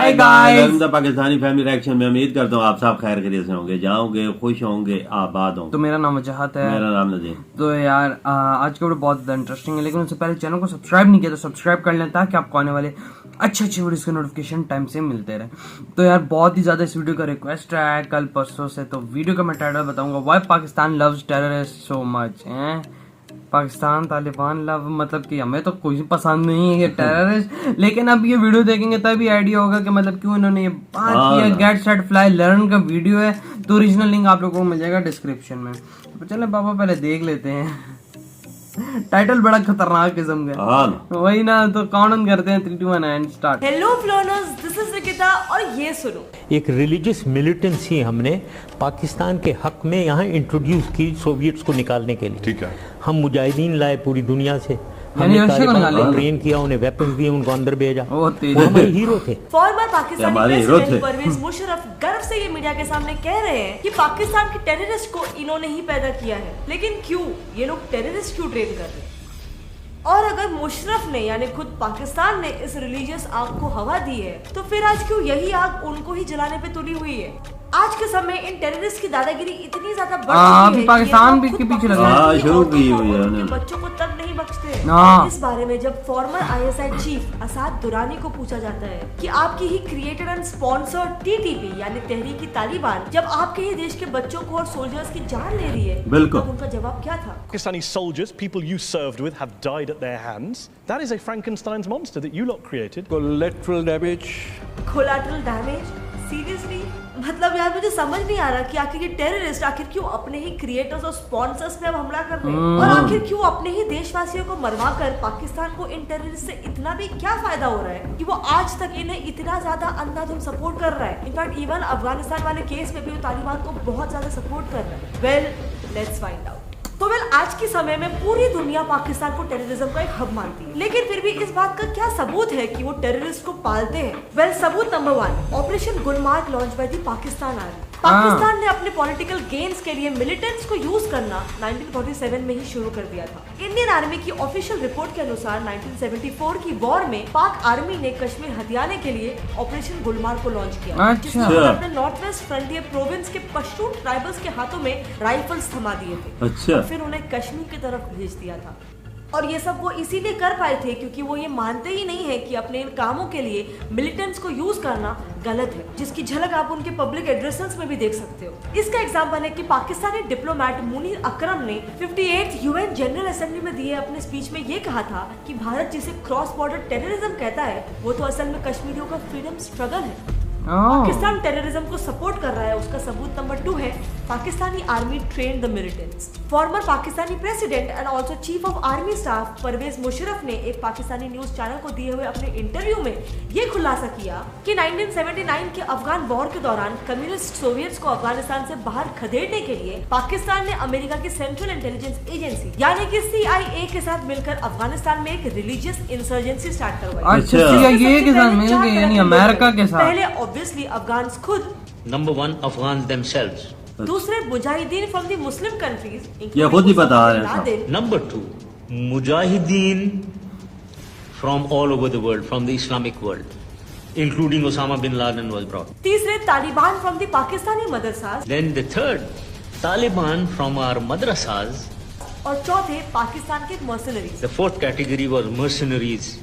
Hi guys, Pakistani family reaction में उम्मीद करता हूँ आप सब खैर खैरियत से होंगे, जाओगे, खुश होंगे, आबाद होंगे। तो मेरा नाम वजाहत है। मेरा नाम नजीम। तो यार आज का वीडियो बहुत ज़्यादा इंटरेस्टिंग है, लेकिन उससे पहले चैनल को सब्सक्राइब नहीं किया तो सब्सक्राइब कर लें ताकि आपको आने वाले अच्छे वीडियोस के नोटिफिकेशन टाइम से मिलते रहे। तो यार बहुत ही ज़्यादा इस वीडियो का रिक्वेस्ट है कल परसों से, तो वीडियो का मैं टाइटल बताऊंगा, why Pakistan loves terrorist so much. Pakistan Taliban love, मतलब कि हमें तो कोई पसंद नहीं है ये टेररिस्ट, लेकिन अब ये वीडियो देखेंगे तभी आइडिया होगा कि मतलब क्यों इन्होंने ये बात किया। गेट सेट फ्लाई लर्न का वीडियो है, तो ओरिजिनल लिंक आप लोगों को मिल जाएगा डिस्क्रिप्शन में। तो चले बाबा पहले देख लेते हैं। टाइटल बड़ा खतरनाक किस्म का, वही ना। तो काउंट करते हैं 3 2 1 एंड स्टार्ट। हेलो फ्लोनर्स, दिस इज निकिता और ये सुनो। एक रिलीजियस मिलिटेंसी हमने पाकिस्तान के हक में यहाँ इंट्रोड्यूस की सोवियट्स को निकालने के लिए। ठीक है, हम मुजाहिदीन लाए पूरी दुनिया से, हमने तालिबान को ट्रेन किया, उन्हें वेपन्स दिए, उनको अंदर भेजा, वो हमारे हीरो थे। फॉर्मर पाकिस्तानी प्रेसिडेंट परवेज मुशर्रफ गर्व से ये मीडिया के सामने कह रहे हैं कि पाकिस्तान के टेररिस्ट को इन्होंने ही पैदा किया है, लेकिन क्यों ये लोग टेररिस्ट क्यों ट्रेन कर रहे हैं? और अगर मुशर्रफ ने यानी खुद पाकिस्तान ने इस रिलीजियस आग को हवा दी है, तो फिर आज क्यों यही आग उनको ही जलाने पे तुली हुई है? आज के समय इन टेररिस्ट की दादागिरी इतनी ज्यादा बढ़ चुकी है कि पाकिस्तान भी के पीछे लगा शुरू की हुई है, बच्चों को तक नहीं बख्शते। इस बारे में जब former ISI chief Asad Durrani को पूछा जाता है कि आपकी ही क्रिएटेड एंड स्पॉन्सर्ड टीटीपी यानी तहरीकी तालिबान जब आपके ही देश के बच्चों को और सोल्जर्स की जान ले रही है, बिल्कुल, तो उनका जवाब क्या था? Pakistani soldiers, people you served with, have died at their hands. That is a Frankenstein's monster that you lot created. Collateral damage. Collateral damage? Seriously? मतलब यार मुझे समझ नहीं आ रहा कि आखिर ये टेररिस्ट आखिर क्यों अपने ही क्रिएटर्स और स्पॉन्सर्स पे अब हमला कर रहे हैं, और आखिर क्यों अपने ही देशवासियों को मरवा कर पाकिस्तान को इन टेररिस्ट से इतना भी क्या फायदा हो रहा है कि वो आज तक इन्हें इतना ज्यादा अंधाधुंध सपोर्ट कर रहा है। इनफैक्ट इवन अफगानिस्तान वाले केस में भी वो तालिबान को बहुत ज्यादा सपोर्ट कर रहा है। Well, let's find out. तो आज के समय में पूरी दुनिया पाकिस्तान को टेररिज्म का एक हब मानती है, लेकिन फिर भी इस बात का क्या सबूत है कि वो टेररिस्ट को पालते हैं? वेल, सबूत number 1, operation Gulmarg launch by the Pakistan army. Pakistan ने अपने पॉलिटिकल गेन्स के लिए मिलिटेंट्स को यूज करना 1947 में ही शुरू कर दिया था। इंडियन आर्मी की ऑफिशियल रिपोर्ट के अनुसार 1974 की वॉर में पाक आर्मी ने कश्मीर हथियाने के लिए ऑपरेशन गुलमार्ग को लॉन्च किया, जिसमें अपने नॉर्थ वेस्ट फ्रंटियर प्रोविंस के पश्तून ट्राइबल्स के हाथों में राइफल्स थमा दिए थे, फिर उन्हें कश्मीर की तरफ भेज दिया था। और ये सब वो इसीलिए कर पाए थे क्योंकि वो ये मानते ही नहीं है कि अपने इन कामों के लिए मिलिटेंट्स को यूज करना गलत है, जिसकी झलक आप उनके पब्लिक एड्रेसेस में भी देख सकते हो। इसका एग्जांपल है कि पाकिस्तानी डिप्लोमेट मुनीर अकरम ने 58th यूएन जनरल असेंबली में दिए अपने स्पीच में ये कहा था कि भारत जिसे क्रॉस बॉर्डर टेररिज्म कहता है, वो तो असल में कश्मीरियों का फ्रीडम स्ट्रगल है। पाकिस्तान टेररिज्म को सपोर्ट कर रहा है, उसका सबूत नंबर 2 है Pakistani army train the militants. Former Pakistani president and also chief of army staff Pervez Musharraf ने एक पाकिस्तानी न्यूज चैनल को दिए हुए अपने इंटरव्यू में ये खुलासा किया कि 1979 के अफगान वॉर के दौरान कम्युनिस्ट सोवियट्स को अफगानिस्तान से बाहर खदेड़ने के लिए पाकिस्तान ने अमेरिका की सेंट्रल इंटेलिजेंस एजेंसी यानी कि CIA के साथ मिलकर अफगानिस्तान में एक रिलीजियस इंसर्जेंसी स्टार्ट करवाई। अच्छा, CIA के साथ मिलकर यानी अमेरिका के साथ? पहले ऑब्वियसली अफगान्स खुद, नंबर 1 अफगान themselves, दूसरे mujahideen from the Muslim countries, ये खुद ही बता रहे हैं। Number 2 mujahideen from all over the world, from the Islamic world, including Osama bin Laden was brought. तीसरे Taliban from the Pakistani madrasas, then the third Taliban from our madrasas, और चौथे पाकिस्तान के mercenaries. The fourth category was mercenaries,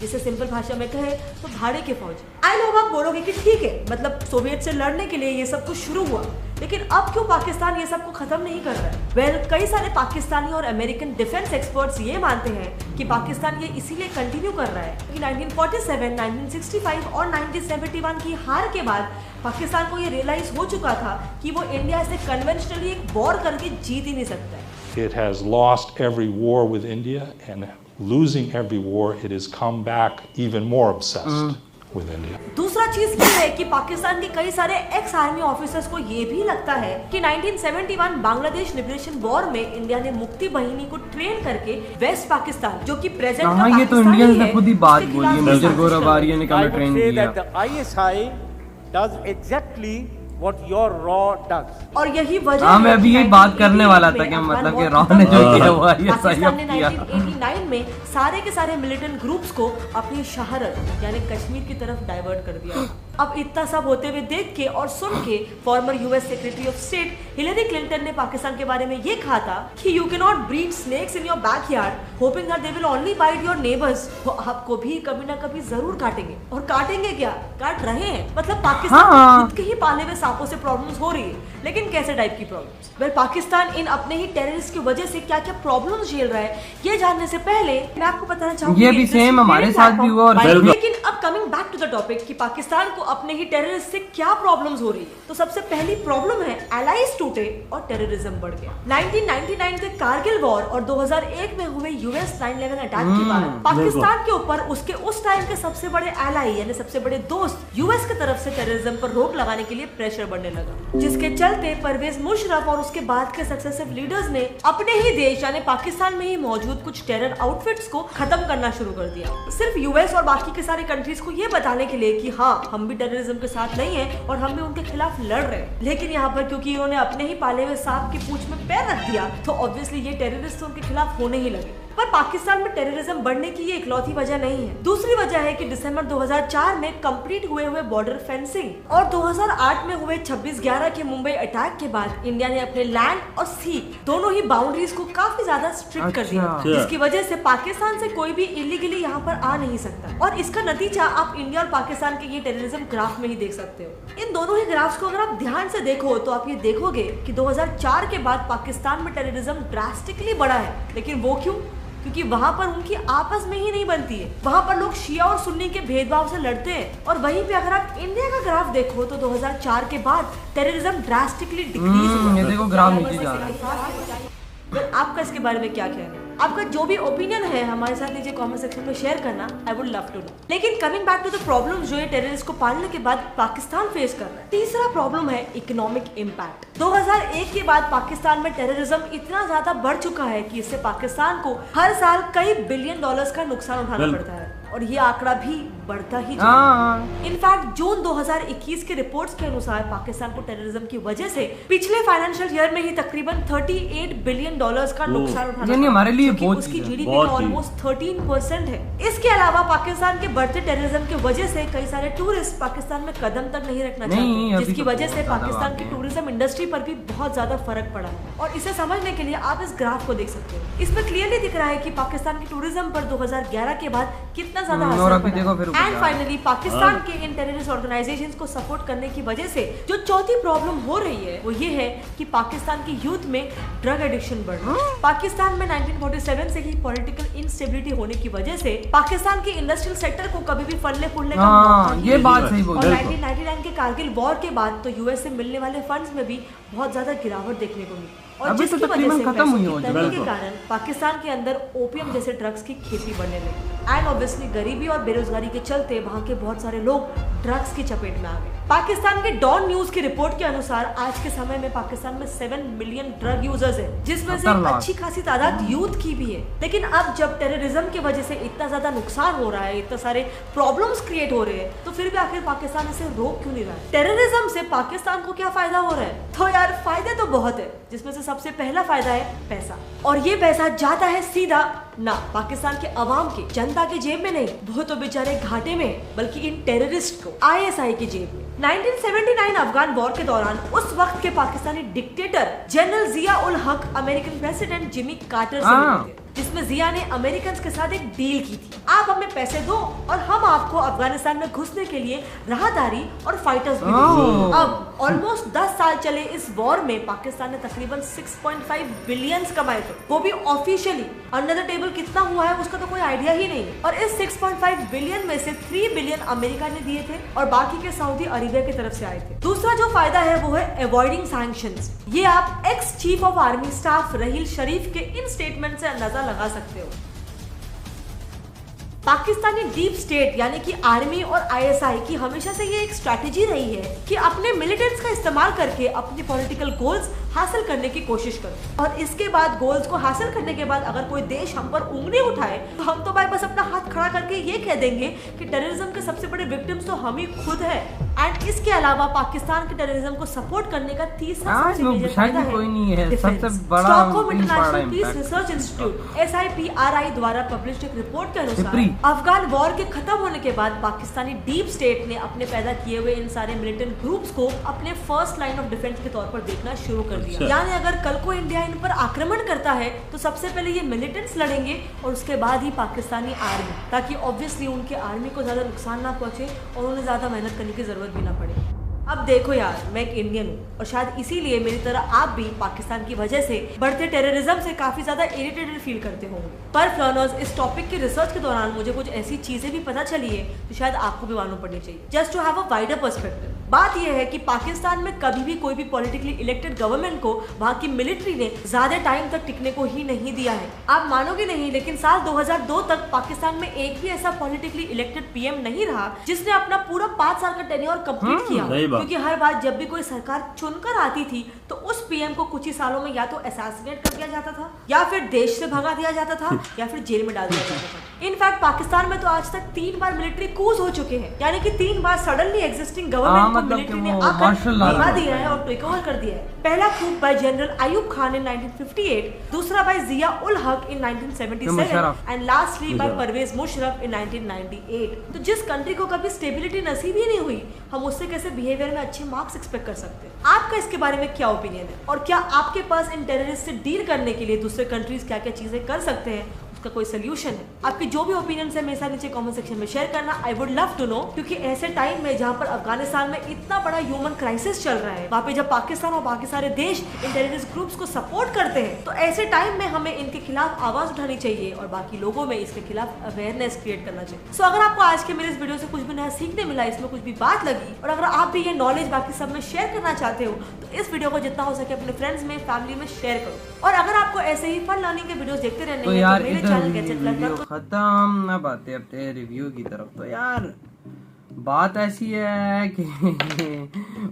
जिसे simple भाषा में कहे तो भाड़े के फौज। आई नो आप बोलोगे कि ठीक है, मतलब सोवियत से लड़ने के लिए ये सब कुछ शुरू हुआ, लेकिन अब क्यों पाकिस्तान ये सब को खत्म नहीं कर रहा है? वेल, कई सारे पाकिस्तानी और अमेरिकन डिफेंस एक्सपर्ट्स ये मानते हैं कि पाकिस्तान ये इसीलिए कंटिन्यू कर रहा है कि 1947, 1965 और 1971 की हार के बाद पाकिस्तान को ये रियलाइज हो चुका था कि वो इंडिया से कन्वेंशनली एक वॉर करके जीत ही नहीं सकता है। It has lost every war with India, and losing every war, it has come back even more obsessed with India. दूसरा चीज ये है कि पाकिस्तान के कई सारे एक्स आर्मी ऑफिसर्स को ये भी लगता है कि 1971 बांग्लादेश लिबरेशन वॉर में इंडिया ने मुक्ति बाहिनी को ट्रेन करके वेस्ट पाकिस्तान, जो कि प्रेजेंट का ये तो इंडियंस ने खुद ही बात बोली है, मेजर गौरव आर्य ने कहा ट्रेन किया। The ISI does exactly what your raw does. और यही वजह हाँ, मैं अभी यही बात करने वाला था कि अफगान मतलब वॉर कि रॉ ने जो किया हुआ है ये सही पाकिस्तान ने किया। 1989 में सारे के सारे मिलिटेंट ग्रुप्स को अपनी शहरत यानी कश्मीर की तरफ डाइवर्ट कर दिया। अब इतना सब होते हुए देख के और सुन के former US secretary of state Hillary Clinton ने पाकिस्तान के बारे में ये कहा था कि you can not breed snakes in your backyard hoping that they will only bite your neighbours. वो आपको भी कभी ना कभी जरूर काटेंगे, और काटेंगे क्या, काट रहे हैं। मतलब पाकिस्तान खुद के ही पाले हुए सांपों से प्रॉब्लम्स हो रही है, लेकिन कैसे टाइप की प्रॉब्लम्स? वेल, पाकिस्तान इन अपने ही टेररिस्ट की वजह से क्या क्या प्रॉब्लम्स झेल रहा है, ये जानने से पहले मैं आपको बताना चाहूंगी ये भी सेम हमारे साथ भी हुआ। और लेकिन अब coming back to the topic कि पाकिस्तान को अपने ही टेररिस्ट से क्या प्रॉब्लम्स हो रही है, तो सबसे पहली प्रॉब्लम है एलाइज टूटे और टेररिज्म बढ़ गया। 1999 के कारगिल वॉर और 2001 में हुए यूएस 9/11 अटैक के बाद पाकिस्तान के ऊपर उसके उस टाइम के सबसे बड़े एलाई यानी सबसे बड़े दोस्त यूएस की तरफ से टेररिज्म पर रोक लगाने के लिए प्रेशर बढ़ने लगा, जिसके चलते परवेज मुशर्रफ और उसके बाद के सक्सेसिव लीडर्स ने अपने ही देश यानी पाकिस्तान में ही मौजूद कुछ टेरर आउटफिट्स को खत्म करना शुरू कर दिया, सिर्फ यूएस और बाकी के सारे कंट्रीज को ये बताने के लिए कि हाँ हम भी टेररिज्म के साथ नहीं है और हम भी उनके खिलाफ लड़ रहे हैं। लेकिन यहाँ पर क्योंकि इन्होंने अपने ही पाले हुए सांप की पूंछ में पैर रख दिया, तो ऑब्वियसली ये टेररिस्ट उनके खिलाफ होने ही लगे। पर पाकिस्तान में टेररिज्म बढ़ने की ये इकलौती वजह नहीं है। दूसरी वजह है कि दिसंबर 2004 में कंप्लीट हुए बॉर्डर फेंसिंग और 2008 में हुए 26/11 के मुंबई अटैक के बाद इंडिया ने अपने लैंड और सी दोनों ही बाउंड्रीज को काफी ज्यादा स्ट्रिक्ट कर दिया, जिसकी वजह से पाकिस्तान से कोई भी इलीगली यहाँ पर आ नहीं सकता। और इसका नतीजा आप इंडिया और पाकिस्तान के ये टेररिज्म ग्राफ में ही देख सकते हो। इन दोनों ही ग्राफ्स को अगर आप ध्यान से देखो तो आप ये देखोगे कि 2004 के बाद पाकिस्तान में टेररिज्म ड्रास्टिकली बढ़ा है। लेकिन वो क्यों? क्योंकि वहाँ पर उनकी आपस में ही नहीं बनती है, वहाँ पर लोग शिया और सुन्नी के भेदभाव से लड़ते हैं। और वहीं पे अगर आप इंडिया का ग्राफ देखो तो 2004 के बाद टेररिज्म ड्रास्टिकली डिक्रीज हुआ। ये देखो ग्राफ नीचे जा रहा है। आपका इसके बारे में क्या कहना है? आपका जो भी ओपिनियन है हमारे साथ नीचे कमेंट सेक्शन में शेयर करना, I would love to know. लेकिन coming back to the problem जो ये टेररिस्ट को पालने के बाद पाकिस्तान फेस कर रहा है, तीसरा प्रॉब्लम है इकोनॉमिक इम्पैक्ट। 2001 के बाद पाकिस्तान में टेररिज्म इतना ज्यादा बढ़ चुका है कि इससे पाकिस्तान को हर साल कई बिलियन डॉलर्स का नुकसान उठाना पड़ता है, और ये आंकड़ा भी बढ़ता ही जा रहा है। इनफैक्ट जून 2021 के रिपोर्ट्स के अनुसार पाकिस्तान को टेररिज्म की वजह से पिछले फाइनेंशियल ईयर में ही तकरीबन 38 बिलियन डॉलर्स का नुकसान उठाना यानी हमारे लिए पड़ा, बहुत उसकी चीज़ है, जीडीपी का ऑलमोस्ट 13% है। इसके अलावा पाकिस्तान के बढ़ते टेररिज्म की वजह से कई सारे टूरिस्ट पाकिस्तान में कदम तक नहीं रखना चाहते, जिसकी वजह से पाकिस्तान की टूरिज्म इंडस्ट्री पर भी बहुत ज्यादा फर्क पड़ा है। और इसे समझने के लिए आप इस ग्राफ को देख सकते हो। इसमें क्लियरली दिख रहा है कि पाकिस्तान की टूरिज्म पर 2011 के बाद कितना ज्यादा एंड फाइनली पाकिस्तान के इन टेररिस्ट ऑर्गेनाइजेशंस को सपोर्ट करने की वजह से जो चौथी प्रॉब्लम हो रही है वो ये है कि पाकिस्तान की यूथ में ड्रग एडिक्शन बढ़ रहा है। पाकिस्तान में 1947 से ही पॉलिटिकल इंस्टेबिलिटी होने की वजह से पाकिस्तान के इंडस्ट्रियल सेक्टर को कभी भी फलने फूलने का मौका नहीं ये मिला। बात सही बोल और 1999 के कारगिल वॉर के बाद तो यूएस से मिलने वाले फंड्स में भी बहुत ज्यादा गिरावट देखने को मिली, और अभी जिसकी तो वजह से खत्म हुई पैसों की तंगी के कारण पाकिस्तान के अंदर ओपियम जैसे ड्रग्स की खेती बढ़ने लगी। एंड ऑब्वियसली गरीबी और बेरोजगारी के चलते वहाँ के बहुत सारे लोग ड्रग्स की चपेट में आ गए। पाकिस्तान के डॉन न्यूज की रिपोर्ट के अनुसार आज के समय में पाकिस्तान में 7 मिलियन ड्रग यूजर्स हैं, जिसमें से एक अच्छी खासी तादाद यूथ की भी है। लेकिन अब जब टेररिज्म की वजह से इतना ज्यादा नुकसान हो रहा है, इतने सारे प्रॉब्लम्स क्रिएट हो रहे हैं, तो फिर भी आखिर पाकिस्तान इसे रोक क्यों नहीं रहा है? टेररिज्म से पाकिस्तान को क्या फायदा हो रहा है? तो यार फायदे तो बहुत है, जिसमें से सबसे पहला फायदा है पैसा, और ये पैसा जाता है सीधा ना पाकिस्तान के अवाम की जनता के जेब में नहीं, वो तो बेचारे घाटे में, बल्कि इन टेररिस्ट को आईएसआई की जेब में। 1979 अफगान वॉर के दौरान उस वक्त के पाकिस्तानी डिक्टेटर जनरल जिया उल हक अमेरिकन प्रेसिडेंट जिमी कार्टर से मिले थे, जिसमें जिया ने अमेरिकन के साथ एक डील की थी, आप हमें पैसे दो और हम आपको अफगानिस्तान में घुसने के लिए राहदारी और फाइटर्स भी देंगे। अब ऑलमोस्ट 10 साल चले इस वॉर में पाकिस्तान ने तकरीबन 6.5 बिलियन कमाए थे, वो भी ऑफिशियली। अंडर द टेबल कितना हुआ है उसका तो कोई आइडिया ही नहीं, और इस 6.5 बिलियन में से 3 बिलियन अमेरिका ने दिए थे और बाकी के सऊदी अरेबिया की तरफ से आए थे। दूसरा जो फायदा है वो है अवॉइडिंग सैंक्शंस। ये आप ex chief of army staff Raheel Sharif के इन स्टेटमेंट से अंदाजा लगा सकते हो। पाकिस्तानी डीप स्टेट यानी कि आर्मी और आईएसआई की हमेशा से ये एक स्ट्रैटेजी रही है कि अपने मिलिटेंट्स का इस्तेमाल करके अपने पॉलिटिकल गोल्स हासिल करने की कोशिश करो, और इसके बाद गोल्स को हासिल करने के बाद अगर कोई देश हम पर उंगली उठाए तो हम तो भाई बस अपना हाथ खड़ा करके ये कह देंगे कि टेररिज्म के सबसे बड़े विक्टिम्स तो हम ही खुद है। एंड इसके अलावा पाकिस्तान के टेररिज्म को सपोर्ट करने का तीसरा सबसे वो मेजर शायद फायदा कोई नहीं है, डिफेंस। सबसे बड़ा स्टॉकहोम तीन बड़ा international peace impact। Research institute SIPRI द्वारा पब्लिश्ड एक रिपोर्ट के अनुसार सिप्री। अफगान वॉर के खत्म होने के बाद पाकिस्तानी डीप स्टेट ने अपने पैदा किए हुए इन सारे मिलिटेंट ग्रुप्स को अपने फर्स्ट लाइन ऑफ डिफेंस के तौर पर देखना शुरू कर दिया। अच्छा। यानी अगर कल को इंडिया इन पर आक्रमण करता है तो सबसे पहले ये मिलिटेंट्स लड़ेंगे और उसके बाद ही पाकिस्तानी आर्मी, ताकि ऑब्वियसली उनके आर्मी को ज्यादा नुकसान ना पहुंचे और उन्हें ज्यादा मेहनत करने की जरूरत भी ना पड़े। अब देखो यार, मैं एक इंडियन हूँ और शायद इसीलिए मेरी तरह आप भी पाकिस्तान की वजह से बढ़ते टेररिज्म से काफी ज्यादा इरिटेटेड फील करते होंगे। पर फ्लॉनर्स, इस टॉपिक के रिसर्च के दौरान मुझे कुछ ऐसी चीजें भी पता चली है जो शायद आपको भी मालूम पड़नी चाहिए, just to have a wider perspective. बात यह है कि पाकिस्तान में कभी भी कोई भी पॉलिटिकली इलेक्टेड गवर्नमेंट को वहाँ की मिलिट्री ने ज्यादा टाइम तक टिकने को ही नहीं दिया है। आप मानोगे नहीं, लेकिन साल 2002 तक पाकिस्तान में एक भी ऐसा पॉलिटिकली इलेक्टेड PM नहीं रहा जिसने अपना पूरा 5 साल का टेन्योर कंप्लीट किया, क्योंकि हर बार जब भी कोई सरकार चुनकर आती थी तो उस PM को कुछ ही सालों में या तो असैसिनेट कर दिया जाता था, या फिर देश से भगा दिया जाता था, या फिर जेल में डाल दिया जाता था। इनफैक्ट पाकिस्तान में तो आज तक 3 बार मिलिट्री कूच हो चुके हैं, यानी कि 3 बार सडनली एग्जिस्टिंग गवर्नमेंट को मिलिट्री ने आकर भगा दिया है और टेक ओवर कर दिया है। पहला coup by general Ayub Khan in 1958, दूसरा by Zia ul Haq in 1977 and lastly by Pervez Musharraf in 1998। तो जिस कंट्री को कभी स्टेबिलिटी नसीब ही नहीं हुई, हम उससे कैसे बिहेवियर में अच्छे मार्क्स एक्सपेक्ट कर सकते हैं? आपका इसके बारे में क्या ओपिनियन है, और क्या आपके पास इन टेररिस्ट से डील करने के लिए दूसरे कंट्रीज क्या क्या चीजें कर सकते हैं, उसका कोई सोल्यूशन है? आपके जो भी ओपिनियन है मेरे साथ नीचे कमेंट सेक्शन में शेयर करना, I would love to know. क्योंकि ऐसे टाइम में जहाँ पर अफगानिस्तान में इतना बड़ा ह्यूमन क्राइसिस चल रहा है, वहाँ पे जब पाकिस्तान और बाकी सारे देश इन टेररिस्ट ग्रुप्स को सपोर्ट करते हैं, तो ऐसे टाइम में हमें इनके खिलाफ आवाज उठानी चाहिए और बाकी लोगों में इसके खिलाफ अवेयरनेस क्रिएट करना चाहिए। सो अगर आपको आज के मेरे इस वीडियो से कुछ भी नया सीखने मिला, इसमें कुछ भी बात लगी, और अगर आप भी ये नॉलेज बाकी सब में शेयर करना चाहते हो, तो इस वीडियो को जितना हो सके अपने फ्रेंड्स में, फैमिली में शेयर करो। और अगर आपको ऐसे ही फन लर्निंग के वीडियोस देखते रहने तो हैं यार तो मेरे इधर चैनल गैजेट लर्नर वीडियो खत्म। अब आते अपने रिव्यू की तरफ। तो यार बात ऐसी है कि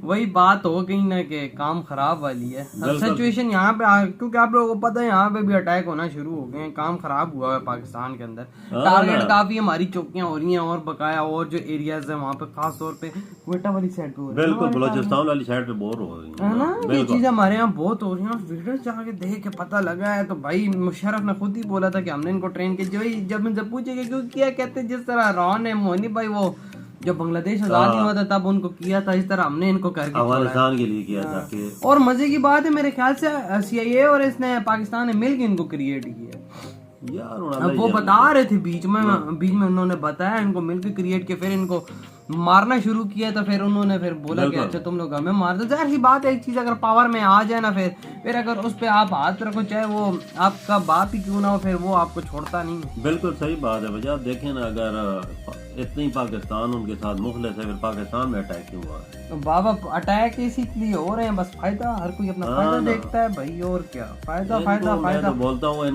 वही बात हो गई ना कि काम खराब वाली है सिचुएशन यहाँ पे, क्योंकि आप लोगों को पता है यहाँ पे भी अटैक होना शुरू हो गए हैं, काम खराब हुआ है पाकिस्तान के अंदर। टारगेट काफी हमारी चौकियां हो रही हैं और बकाया और जो एरियाज है वहाँ पे, खास तौर पे क्वेटा वाली साइड पे, बिल्कुल बलोचिस्तान वाली साइड पे बहुत हो रही है ना, ये चीज हमारे यहाँ बहुत हो रही है। वीडियो जाके देख के पता लगा है। तो भाई मुशर्रफ ने खुद ही बोला था कि हमने इनको ट्रेन के, जब इनसे पूछेगा क्यों किया, कहते जिस तरह रॉन है मोहनी भाई वो जब बांग्लादेश आजाद नहीं हुआ था तब उनको किया था, इस तरह हमने इनको करके अफगानिस्तान के लिए किया था कि। और मजे की बात है मेरे ख्याल से CIA और इसने पाकिस्तान ने मिलकर इनको क्रिएट किया यार। अब वो बता रहे थे बीच में उन्होंने बताया इनको मिलकर क्रिएट किया, फिर इनको मारना शुरू किया। तो फिर उन्होंने फिर बोला कि अच्छा तुम लोग हमें मार दो। जाहिर सी बात है, एक चीज अगर पावर में आ जाए ना, फिर अगर उस पे आप हाथ रखो, चाहे वो आपका बाप ही क्यों ना हो, फिर वो आपको छोड़ता नहीं है। बिल्कुल सही बात है भैया। देखें ना, अगर इतनी पाकिस्तान उनके साथ मुखलिस है, फिर पाकिस्तान में अटैक क्यों हुआ है? तो बाबा अटैक इसीलिए हो रहे हैं, बस फायदा, हर कोई अपना फायदा देखता है भाई, और क्या फायदा फायदा फायदा। मैं तो बोलता हूँ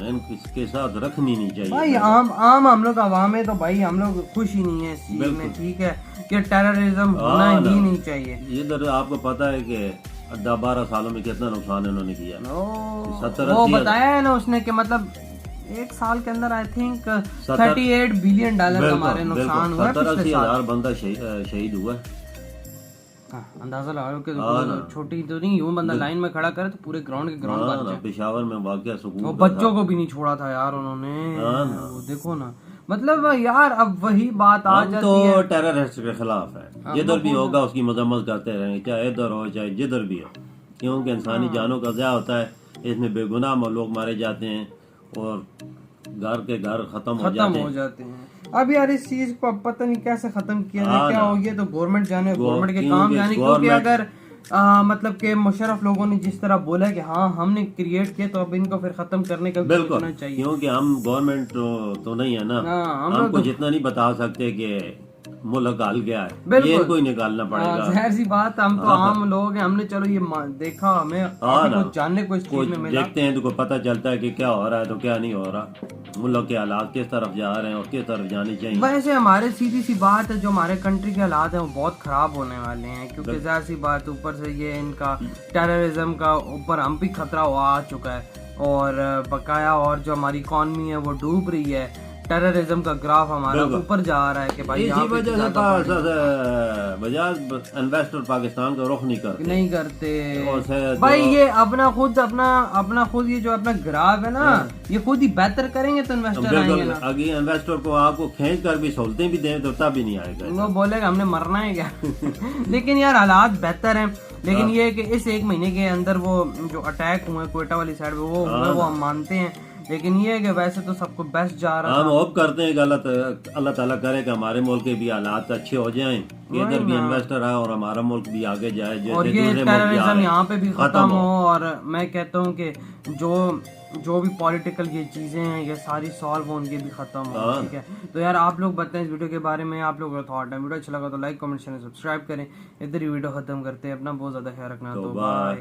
इनके साथ रखनी नहीं चाहिए भाई। आम हम लोग आवाम है तो भाई हम लोग खुश ही नहीं है इस चीज में, ठीक है, कि टेररिज्म होना ही नहीं चाहिए। इधर आपको पता है कि 10-12 सालों में कितना नुकसान इन्होंने किया। वो बताया है ना उसने कि मतलब एक साल के अंदर आई थिंक $38 बिलियन का हमारे नुकसान हुआ है। 70-80 बंदा शहीद हुआ है। अंदाजा लगाओ कि छोटी तो नहीं, यूं बंदा लाइन में खड़ा करे तो पूरे ग्राउंड के ग्राउंड भर जाए। पेशावर में वाकया सुकून, वो बच्चों को भी नहीं छोड़ा था यार उन्होंने। वो देखो ना, मतलब यार अब वही बात आ जाती है। तो टेररिस्ट के खिलाफ है, जिधर भी होगा उसकी मजम्मत करते रहेंगे, चाहे इधर हो चाहे जिधर भी हो, क्योंकि इंसानी जानों का ज़या होता है। इसमें बेगुनाह लोग मारे जाते हैं और घर के घर खत्म हो जाते हैं। अब यार इस चीज को अब पता नहीं कैसे खत्म किया जाए, क्या हो गया तो गवर्नमेंट जाने, गवर्नमेंट के काम जाने। क्योंकि अगर मतलब के मुशर्रफ लोगों ने जिस तरह बोला कि हाँ हमने क्रिएट किया, तो अब इनको फिर खत्म करने का सोचना चाहिए। क्योंकि हम गवर्नमेंट तो नहीं है ना, हमको जितना नहीं बता सकते कि मुल्क हाल गया है, ये इनको ही निकालना पड़ेगा। जाहिर सी बात, हम तो आम लोग हैं, हमने चलो ये देखा, हमें कुछ जानने को इस चीज में मिला, देखते हैं तो पता चलता है कि क्या हो रहा है तो क्या नहीं हो रहा, मुल्क के हालात किस तरफ जा रहे हैं और किस तरफ जाने चाहिए। वैसे हमारे सीधी सी बात है, जो हमारे कंट्री के हालात हैं वो बहुत खराब होने वाले हैं, क्योंकि जाहिर सी बात ऊपर से ये इनका टेररिज्म का ऊपर हम भी खतरा आ चुका है, और बकाया और जो हमारी इकॉनमी है वो डूब रही है। टेररिज्म का ग्राफ हमारा ऊपर जा रहा है कि भाई इसी यहाँ पे वजह से बजाज इन्वेस्टर पाकिस्तान का रुख नहीं करते भाई ये अपना खुद ये जो अपना ग्राफ है ना ये खुद ही बेहतर करेंगे तो इन्वेस्टर आएंगे ना। अगर इन्वेस्टर को आपको खींच कर भी सहूलतें भी दें तो तब भी नहीं आएगा, वो बोलेगा हमने मरना है क्या। लेकिन यार हालात बेहतर हैं, लेकिन ये है कि इस 1 महीने के अंदर वो जो अटैक हुए कोयटा वाली साइड पे वो हम मानते हैं, लेकिन ये है कि वैसे तो सबको बेस्ट जा रहा है। हम होप करते हैं कि अल्लाह ताला करे कि हमारे मुल्क के भी हालात अच्छे हो जाएं, इधर भी इन्वेस्टर आए और हमारा मुल्क भी आगे जाए, और ये टेररिज्म यहाँ पे भी खत्म हो। और मैं कहता हूँ कि जो भी पॉलिटिकल ये चीजें हैं ये सारी सॉल्व हो, उनके भी खत्म हो। ठीक है, तो यार आप लोग बताएं इस वीडियो के बारे में, आप लोगों का थॉट है। वीडियो अच्छा लगा तो लाइक कमेंट चैनल सब्सक्राइब करें। इधर ही वीडियो खत्म करते हैं, अपना बहुत ज्यादा ख्याल रखना, तो बाय।